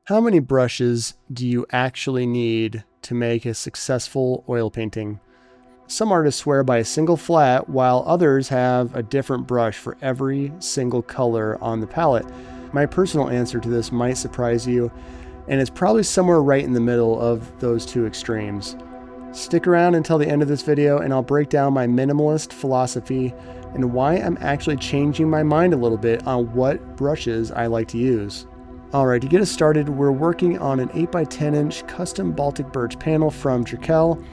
How many brushes do you actually need to make a successful oil painting? Some artists swear by a single flat, while others have a different brush for every single color on the palette. My personal answer to this might surprise you, and it's probably somewhere right in the middle of those two extremes. Stick around until the end of this video and I'll break down my minimalist philosophy and why I'm actually changing my mind a little bit on what brushes I like to use. Alright, to get us started, we're working on an 8x10 inch custom Baltic birch panel from Trekell.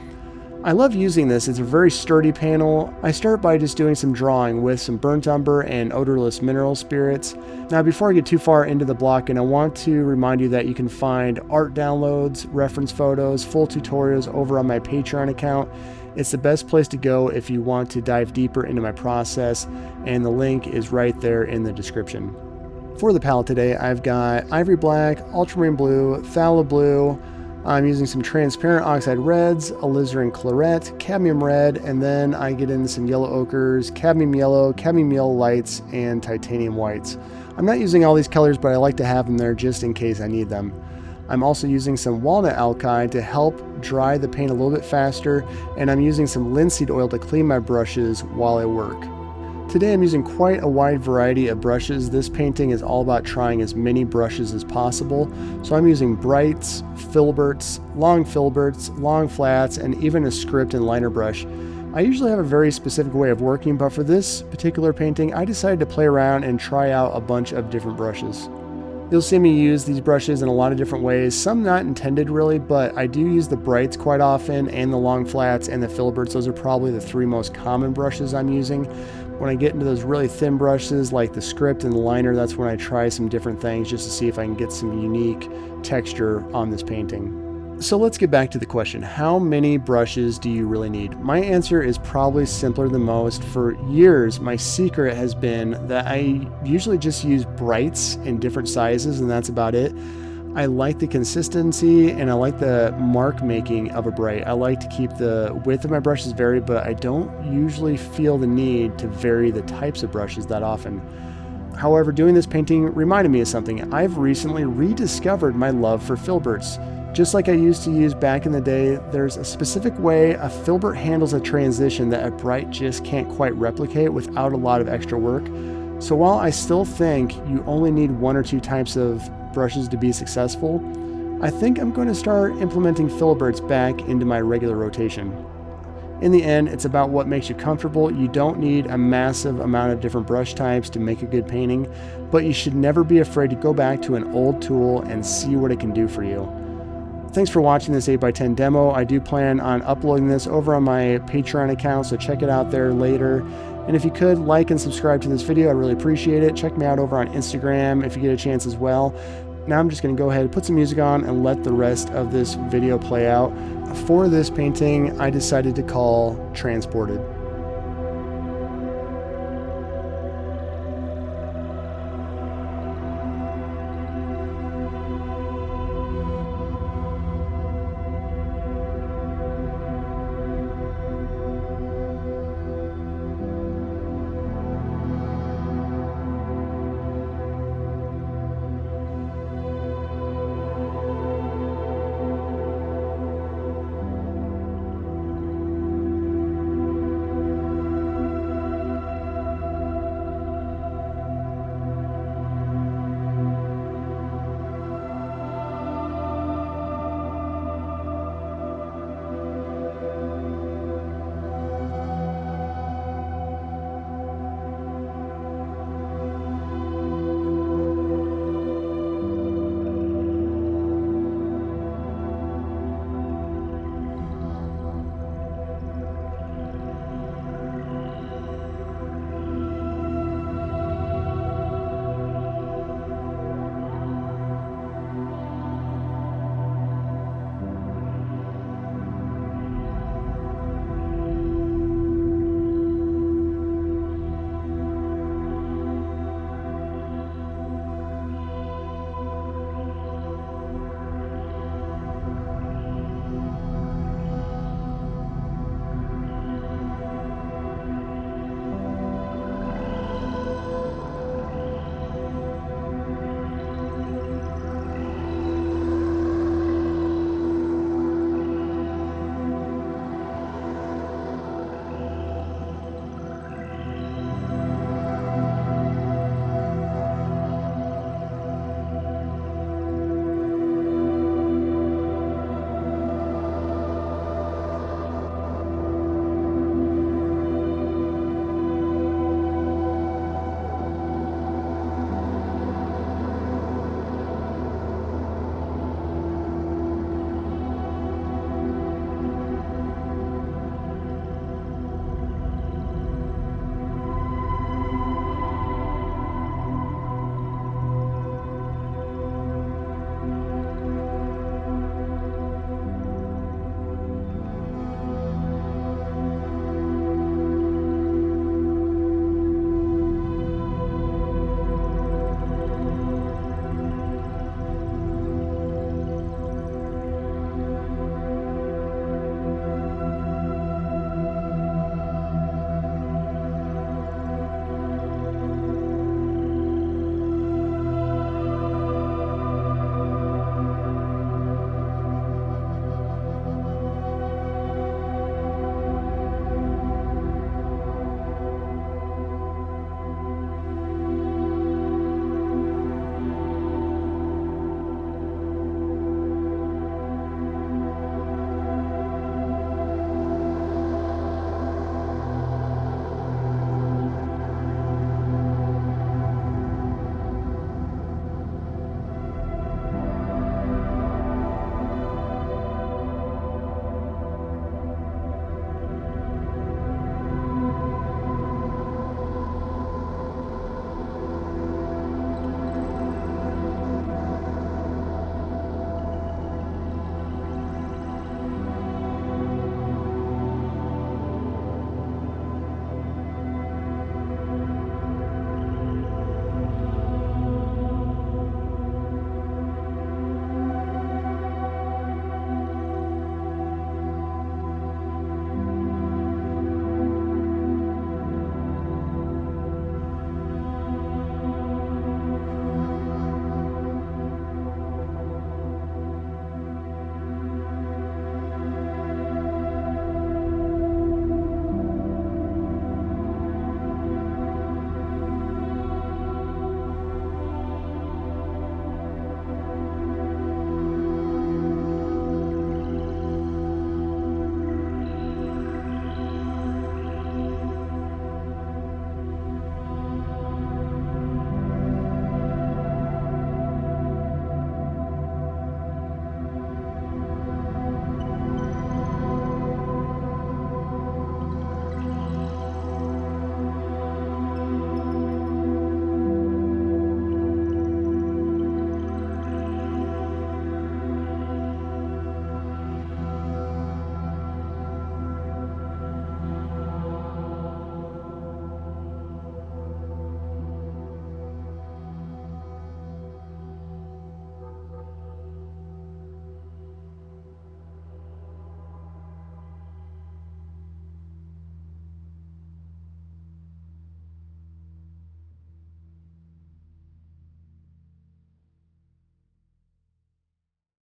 I love using this, it's a very sturdy panel. I start by just doing some drawing with some burnt umber and odorless mineral spirits. Now before I get too far into the blocking, I want to remind you that you can find art downloads, reference photos, full tutorials over on my Patreon account. It's the best place to go if you want to dive deeper into my process, and the link is right there in the description. For the palette today, I've got ivory black, ultramarine blue, phthalo blue. I'm using some transparent oxide reds, alizarin claret, cadmium red, and then I get into some yellow ochres, cadmium yellow lights, and titanium whites. I'm not using all these colors, but I like to have them there just in case I need them. I'm also using some walnut alkyd to help dry the paint a little bit faster, and I'm using some linseed oil to clean my brushes while I work. Today I'm using quite a wide variety of brushes. This painting is all about trying as many brushes as possible. So I'm using brights, filberts, long flats, and even a script and liner brush. I usually have a very specific way of working, but for this particular painting, I decided to play around and try out a bunch of different brushes. You'll see me use these brushes in a lot of different ways, some not intended really, but I do use the brights quite often, and the long flats and the filberts. Those are probably the three most common brushes I'm using. When I get into those really thin brushes like the script and the liner, that's when I try some different things just to see if I can get some unique texture on this painting. So let's get back to the question, how many brushes do you really need? My answer is probably simpler than most. For years, my secret has been that I usually just use brights in different sizes, and that's about it. I like the consistency and I like the mark making of a bright. I like to keep the width of my brushes varied, but I don't usually feel the need to vary the types of brushes that often. However, doing this painting reminded me of something. I've recently rediscovered my love for filberts. Just like I used to use back in the day, there's a specific way a filbert handles a transition that a bright just can't quite replicate without a lot of extra work. So while I still think you only need one or two types of brushes to be successful, I think I'm going to start implementing filberts back into my regular rotation. In the end, it's about what makes you comfortable. You don't need a massive amount of different brush types to make a good painting, but you should never be afraid to go back to an old tool and see what it can do for you. Thanks for watching this 8x10 demo. I do plan on uploading this over on my Patreon account, so check it out there later. And if you could, like and subscribe to this video, I'd really appreciate it. Check me out over on Instagram if you get a chance as well. Now I'm just going to go ahead and put some music on and let the rest of this video play out. For this painting, I decided to call Transported.